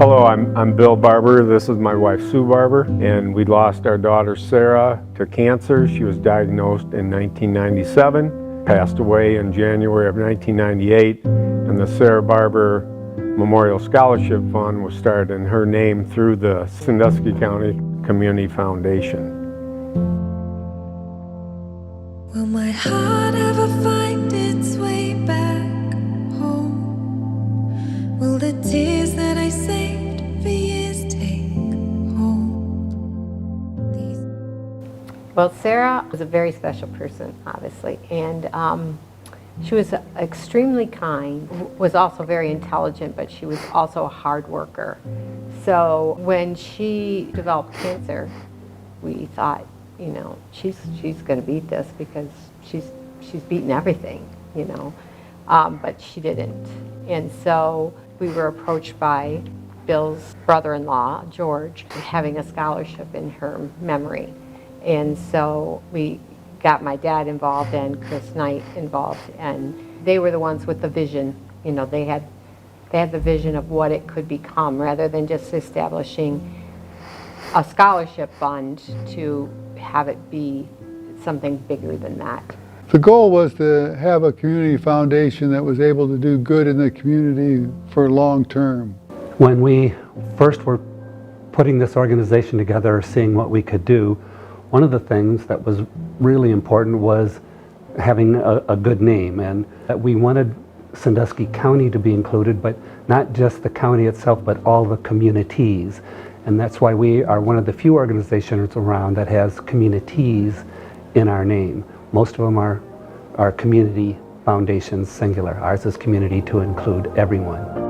Hello, I'm Bill Barber. This is my wife Sue Barber, and we lost our daughter Sarah to cancer. She was diagnosed in 1997, passed away in January of 1998, and the Sarah Barber Memorial Scholarship Fund was started in her name through the Sandusky County Community Foundation. Will my heart ever find its way back home? Will the tears that I saved for years take home? Well, Sarah was a very special person, obviously, and she was extremely kind, was also very intelligent, but she was also a hard worker. So when she developed cancer, we thought, you know, she's going to beat this because she's beaten everything, you know, but she didn't. And so we were approached by Bill's brother-in-law, George, having a scholarship in her memory. And so we got my dad involved and Chris Knight involved, and they were the ones with the vision. You know, they had the vision of what it could become, rather than just establishing a scholarship fund, to have it be something bigger than that. The goal was to have a community foundation that was able to do good in the community for long term. When we first were putting this organization together, seeing what we could do, one of the things that was really important was having a good name, and that we wanted Sandusky County to be included, but not just the county itself, but all the communities. And that's why we are one of the few organizations around that has communities in our name. Most of them are community foundations, singular. Ours is community to include everyone.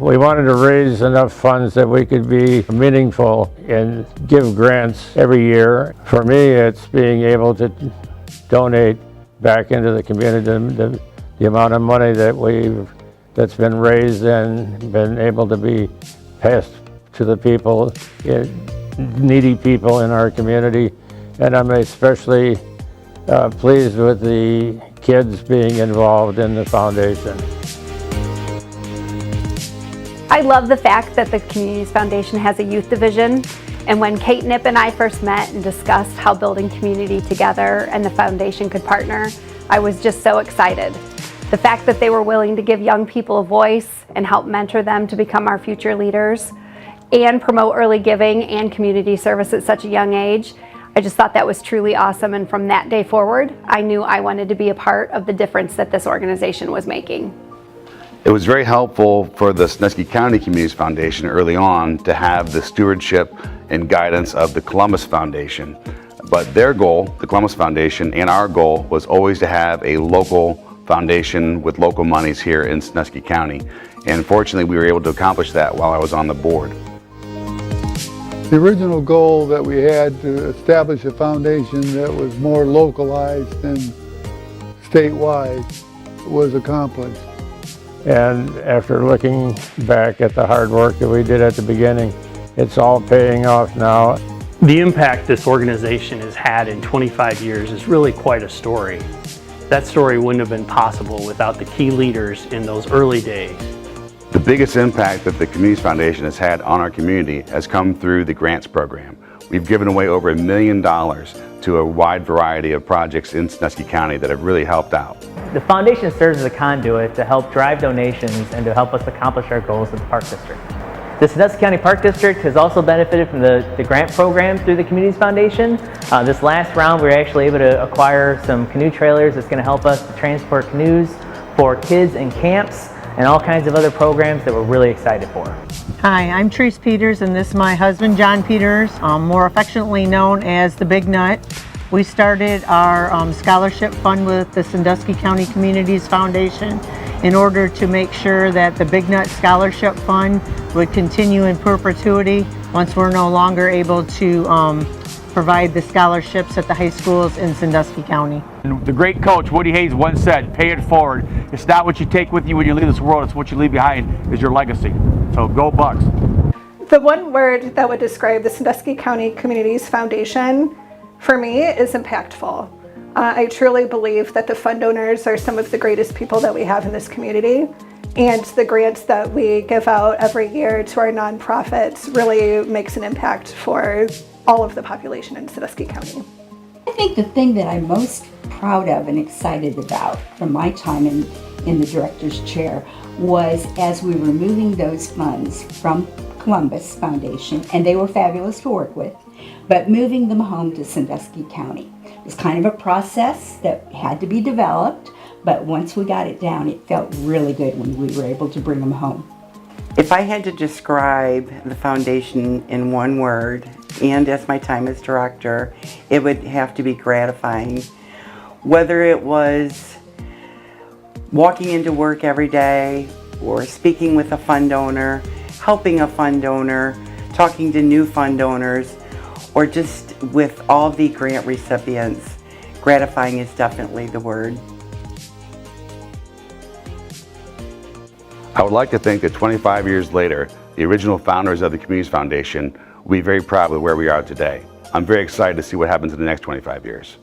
We wanted to raise enough funds that we could be meaningful and give grants every year. For me, it's being able to donate back into the community the amount of money that's been raised and been able to be passed to the people, needy people in our community. And I'm especially pleased with the kids being involved in the foundation. I love the fact that the Communities Foundation has a youth division, and when Kate Knipp and I first met and discussed how building community together and the foundation could partner, I was just so excited. The fact that they were willing to give young people a voice and help mentor them to become our future leaders and promote early giving and community service at such a young age, I just thought that was truly awesome, and from that day forward, I knew I wanted to be a part of the difference that this organization was making. It was very helpful for the Sandusky County Communities Foundation early on to have the stewardship and guidance of the Columbus Foundation. But their goal, the Columbus Foundation, and our goal was always to have a local foundation with local monies here in Sandusky County. And fortunately, we were able to accomplish that while I was on the board. The original goal that we had to establish a foundation that was more localized and statewide was accomplished. And after looking back at the hard work that we did at the beginning, it's all paying off now. The impact this organization has had in 25 years is really quite a story. That story wouldn't have been possible without the key leaders in those early days. The biggest impact that the Communities Foundation has had on our community has come through the grants program. We've given away over $1 million to a wide variety of projects in Sandusky County that have really helped out. The foundation serves as a conduit to help drive donations and to help us accomplish our goals at the Park District. The Sandusky County Park District has also benefited from the grant program through the Communities Foundation. This last round we were actually able to acquire some canoe trailers that's going to help us to transport canoes for kids in camps and all kinds of other programs that we're really excited for. Hi, I'm Therese Peters, and this is my husband John Peters, more affectionately known as the Big Nut. We started our scholarship fund with the Sandusky County Communities Foundation in order to make sure that the Big Nut Scholarship Fund would continue in perpetuity once we're no longer able to provide the scholarships at the high schools in Sandusky County. And the great coach Woody Hayes once said, pay it forward. It's not what you take with you when you leave this world, it's what you leave behind is your legacy. So go Bucks. The one word that would describe the Sandusky County Communities Foundation for me is impactful. I truly believe that the fund donors are some of the greatest people that we have in this community, and the grants that we give out every year to our nonprofits really makes an impact for all of the population in Sandusky County. I think the thing that I'm most proud of and excited about from my time in the director's chair was as we were moving those funds from Columbus Foundation, and they were fabulous to work with, but moving them home to Sandusky County. It was kind of a process that had to be developed, but once we got it down, it felt really good when we were able to bring them home. If I had to describe the foundation in one word, and as my time as director, it would have to be gratifying. Whether it was walking into work every day, or speaking with a fund donor, helping a fund donor, talking to new fund donors, or just with all the grant recipients, gratifying is definitely the word. I would like to think that 25 years later, the original founders of the Communities Foundation will be very proud of where we are today. I'm very excited to see what happens in the next 25 years.